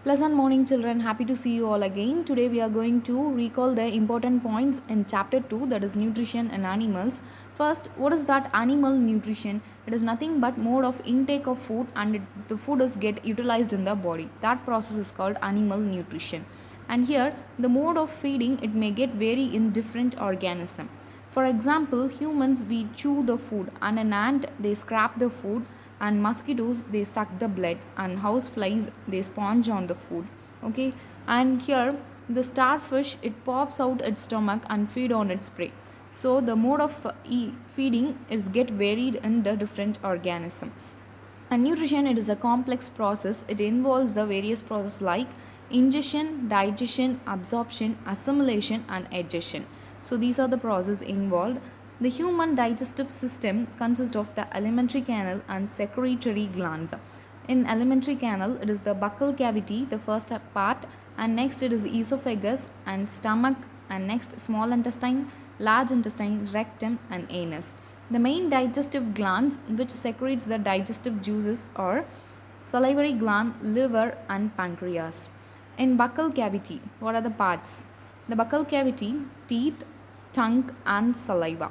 Pleasant morning, children. Happy to see you all again. Today, we are going to recall the important points in chapter 2, that is nutrition in animals. First, what is that animal nutrition? It is nothing but mode of intake of food, and the food is get utilized in the body. That process is called animal nutrition. And here, the mode of feeding it may get vary in different organism. For example, humans we chew the food, and an ant they scrap the food, and mosquitoes they suck the blood, and house flies they sponge on the food. Okay, and here the starfish it pops out its stomach and feed on its prey. So the mode of feeding is get varied in the different organism. And nutrition it is a complex process. It involves the various processes like ingestion, digestion, absorption, assimilation, and digestion. So these are the processes involved. The human digestive system consists of the alimentary canal and secretory glands. In alimentary canal, it is the buccal cavity, the first part, and next it is esophagus and stomach, and next small intestine, large intestine, rectum, and anus. The main digestive glands which secretes the digestive juices are salivary gland, liver, and pancreas. In buccal cavity, what are the parts? The buccal cavity, teeth, tongue, and saliva.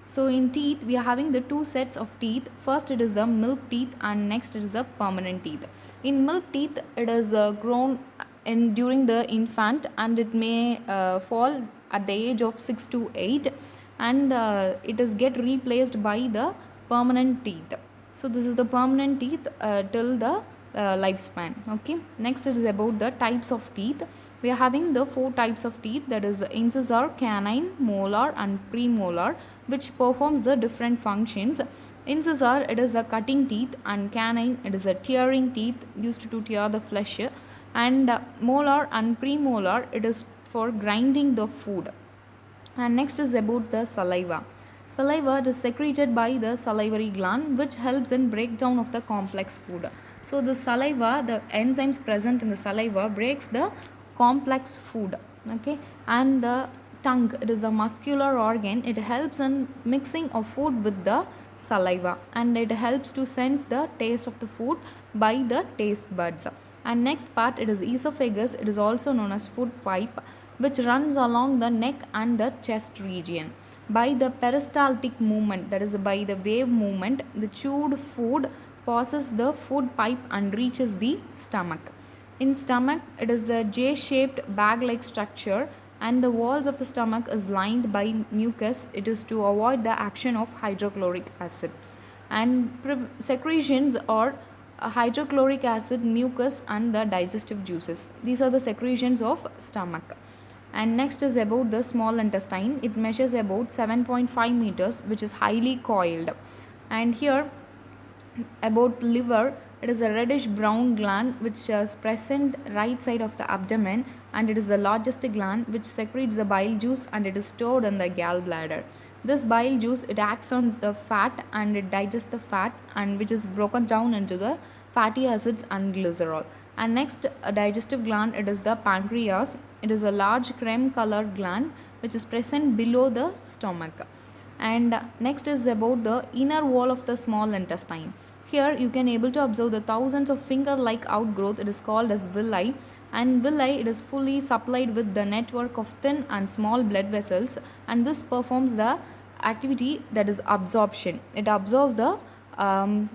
So in teeth, we are having the two sets of teeth. First, it is the milk teeth, and next it is the permanent teeth. In milk teeth, it is grown in during the infant, and it may fall at the age of 6 to 8, and it is get replaced by the permanent teeth. So this is the permanent teeth till the lifespan. Okay, next it is about the types of teeth. We are having the four types of teeth, that is incisor, canine, molar, and premolar, which performs the different functions. Incisor it is a cutting teeth, and canine it is a tearing teeth used to tear the flesh, and molar and premolar it is for grinding the food. And next is about the saliva. Saliva is secreted by the salivary gland, which helps in breakdown of the complex food. So the saliva, the enzymes present in the saliva breaks the complex food. Okay, and the tongue, it is a muscular organ. It helps in mixing of food with the saliva, and it helps to sense the taste of the food by the taste buds. And next part, it is esophagus. It is also known as food pipe, which runs along the neck and the chest region. By the peristaltic movement, that is by the wave movement, the chewed food passes the food pipe and reaches the stomach. In stomach, it is the J-shaped bag-like structure, and the walls of the stomach is lined by mucus. It is to avoid the action of hydrochloric acid. And secretions are hydrochloric acid, mucus, and the digestive juices. These are the secretions of stomach. And next is about the small intestine. It measures about 7.5 meters, which is highly coiled. And here about liver, it is a reddish brown gland which is present right side of the abdomen, and it is the largest gland which secretes the bile juice, and it is stored in the gallbladder. This bile juice it acts on the fat, and it digests the fat, and which is broken down into the fatty acids and glycerol. And next a digestive gland, it is the pancreas. It is a large cream colored gland which is present below the stomach. And next is about the inner wall of the small intestine. Here you can able to observe the thousands of finger like outgrowth. It is called as villi, and villi it is fully supplied with the network of thin and small blood vessels, and this performs the activity, that is absorption. It absorbs the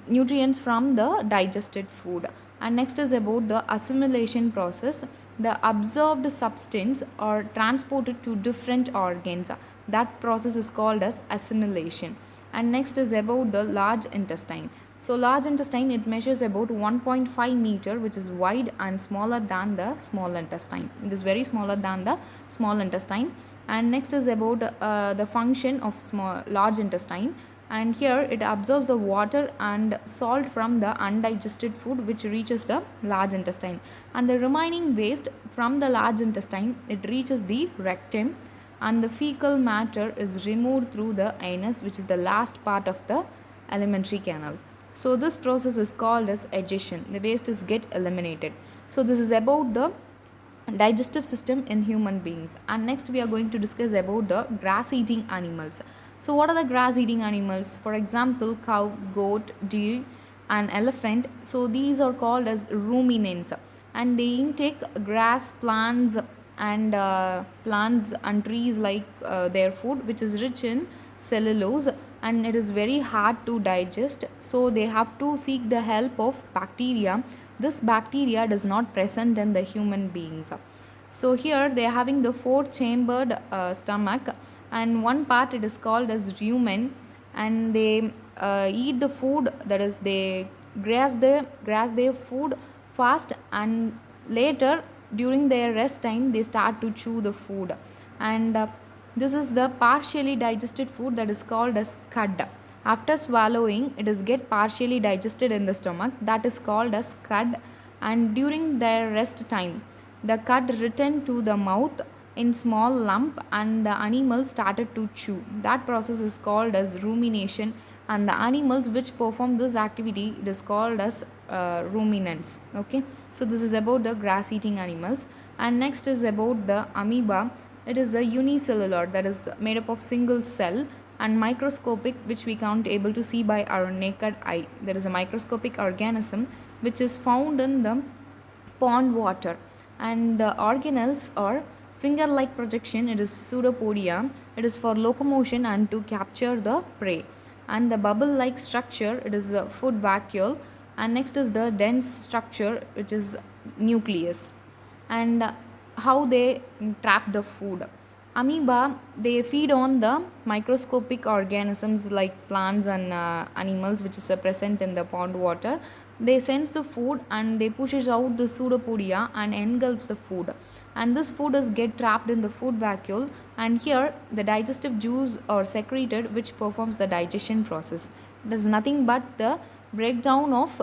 nutrients from the digested food. And next is about the assimilation process. The absorbed substance are transported to different organs. That process is called as assimilation. And next is about the large intestine. So large intestine it measures about 1.5 meter, which is wide and smaller than the small intestine. It is very smaller than the small intestine. And next is about the function of large intestine. And here it absorbs the water and salt from the undigested food which reaches the large intestine, and the remaining waste from the large intestine it reaches the rectum, and the fecal matter is removed through the anus, which is the last part of the alimentary canal. So this process is called as digestion. The waste is get eliminated. So this is about the digestive system in human beings. And next we are going to discuss about the grass eating animals. So what are the grass eating animals? For example, cow, goat, deer, and elephant. So these are called as ruminants. and they intake grass, plants and trees like their food, which is rich in cellulose, and it is very hard to digest, so they have to seek the help of bacteria. This bacteria does not present in the human beings. So here they are having the four chambered stomach, and one part it is called as rumen, and they eat the food, that is they grass their food fast, and later during their rest time they start to chew the food, and this is the partially digested food that is called as cud. After swallowing, it is get partially digested in the stomach, that is called as cud, and during their rest time the cud returned to the mouth in small lump, and the animal started to chew. That process is called as rumination, and the animals which perform this activity, it is called as ruminants. Okay, so this is about the grass eating animals. And next is about the amoeba. It is a unicellular, that is made up of single cell, and microscopic, which we can't able to see by our naked eye. There is a microscopic organism which is found in the pond water, and the organelles are finger like projection, it is pseudopodia, it is for locomotion and to capture the prey, and the bubble like structure, it is a food vacuole, and next is the dense structure, which is nucleus. And how they trap the food. Amoeba, they feed on the microscopic organisms like plants and animals which is present in the pond water. They sense the food and they pushes out the pseudopodia and engulfs the food. And this food is get trapped in the food vacuole, and here the digestive juice are secreted which performs the digestion process. It is nothing but the breakdown of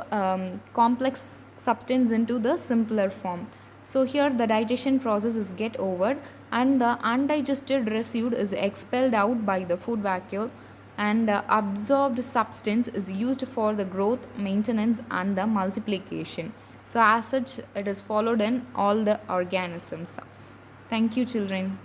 complex substance into the simpler form. So here the digestion process is get over, and the undigested residue is expelled out by the food vacuole, and the absorbed substance is used for the growth, maintenance and the multiplication. So as such it is followed in all the organisms. Thank you children.